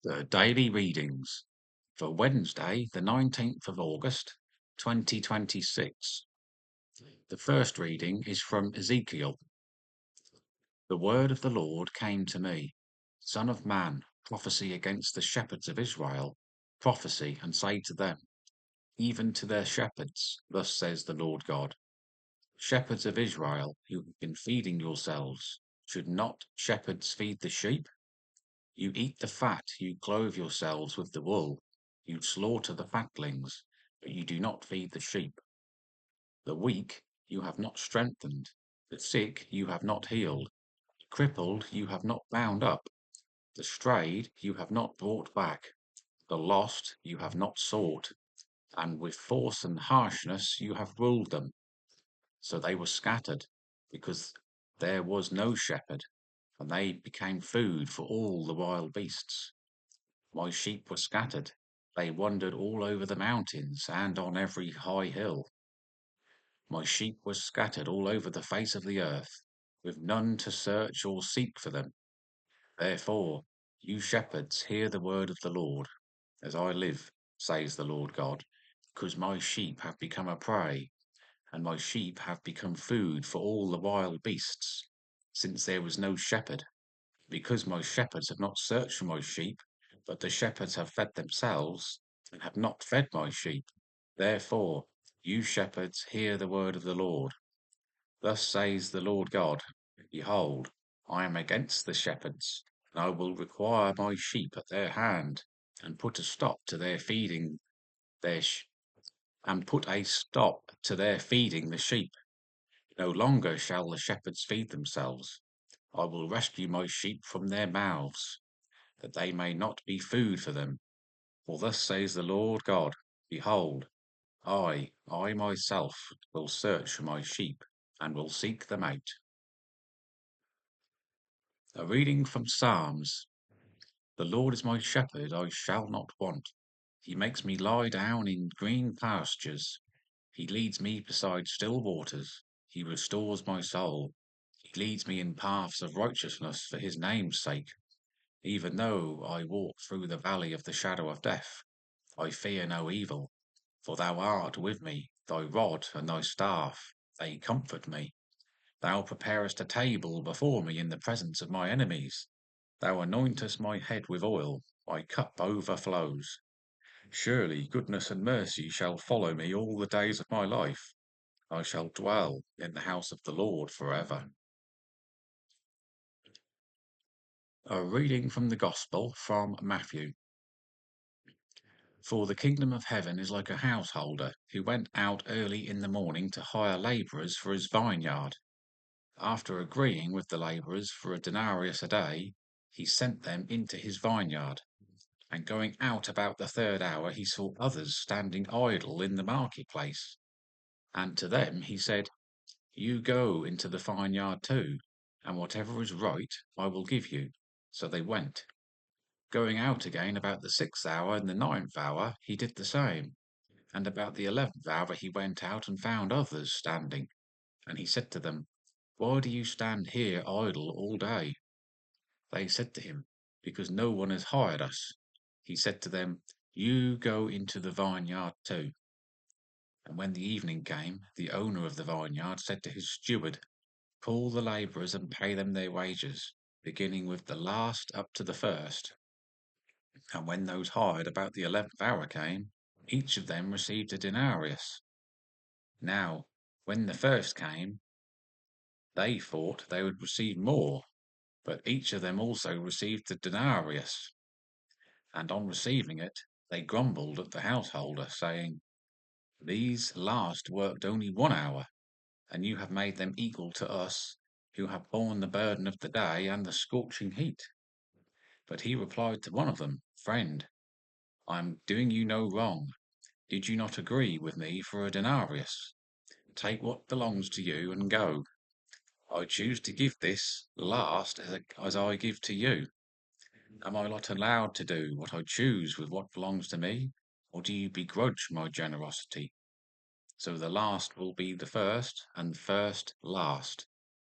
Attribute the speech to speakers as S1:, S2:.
S1: The daily readings for Wednesday, the 19th of August, 2026. The first reading is from Ezekiel. The word of the Lord came to me, Son of man, prophesy against the shepherds of Israel, prophesy and say to them, even to their shepherds, thus says the Lord God. Shepherds of Israel, who have been feeding yourselves, should not shepherds feed the sheep? You eat the fat, you clothe yourselves with the wool, you slaughter the fatlings, but you do not feed the sheep. The weak you have not strengthened, the sick you have not healed, the crippled you have not bound up, the strayed you have not brought back, the lost you have not sought, and with force and harshness you have ruled them. So they were scattered, because there was no shepherd, and they became food for all the wild beasts. My sheep were scattered. They wandered all over the mountains and on every high hill. My sheep were scattered all over the face of the earth, with none to search or seek for them. Therefore, you shepherds, hear the word of the Lord. As I live, says the Lord God, because my sheep have become a prey, and my sheep have become food for all the wild beasts, since there was no shepherd, because my shepherds have not searched for my sheep, but the shepherds have fed themselves, and have not fed my sheep. Therefore, you shepherds, hear the word of the Lord. Thus says the Lord God, Behold, I am against the shepherds, and I will require my sheep at their hand, and put a stop to their feeding their sh- and put a stop to their feeding the sheep. No longer shall the shepherds feed themselves. I will rescue my sheep from their mouths, that they may not be food for them. For thus says the Lord God, Behold, I myself will search for my sheep, and will seek them out. A reading from Psalms. The Lord is my shepherd, I shall not want. He makes me lie down in green pastures. He leads me beside still waters. He restores my soul. He leads me in paths of righteousness for his name's sake. Even though I walk through the valley of the shadow of death, I fear no evil, for thou art with me, thy rod and thy staff, they comfort me. Thou preparest a table before me in the presence of my enemies. Thou anointest my head with oil, my cup overflows. Surely goodness and mercy shall follow me all the days of my life. I shall dwell in the house of the Lord forever. A reading from the Gospel from Matthew. For the kingdom of heaven is like a householder who went out early in the morning to hire labourers for his vineyard. After agreeing with the labourers for a denarius a day, he sent them into his vineyard. And going out about the third hour, he saw others standing idle in the marketplace. And to them he said, You go into the vineyard too, and whatever is right I will give you. So they went. Going out again about the sixth hour and the ninth hour, he did the same. And about the 11th hour he went out and found others standing. And he said to them, Why do you stand here idle all day? They said to him, Because no one has hired us. He said to them, You go into the vineyard too. And when the evening came, the owner of the vineyard said to his steward, Call the labourers and pay them their wages, beginning with the last up to the first. And when those hired about the 11th hour came, each of them received a denarius. Now, when the first came, they thought they would receive more, but each of them also received the denarius. And on receiving it, they grumbled at the householder, saying, These last worked only 1 hour, and you have made them equal to us, who have borne the burden of the day and the scorching heat. But he replied to one of them, Friend, I am doing you no wrong. Did you not agree with me for a denarius? Take what belongs to you and go. I choose to give this last as I give to you. Am I not allowed to do what I choose with what belongs to me, or do you begrudge my generosity? So the last will be the first, and the first last.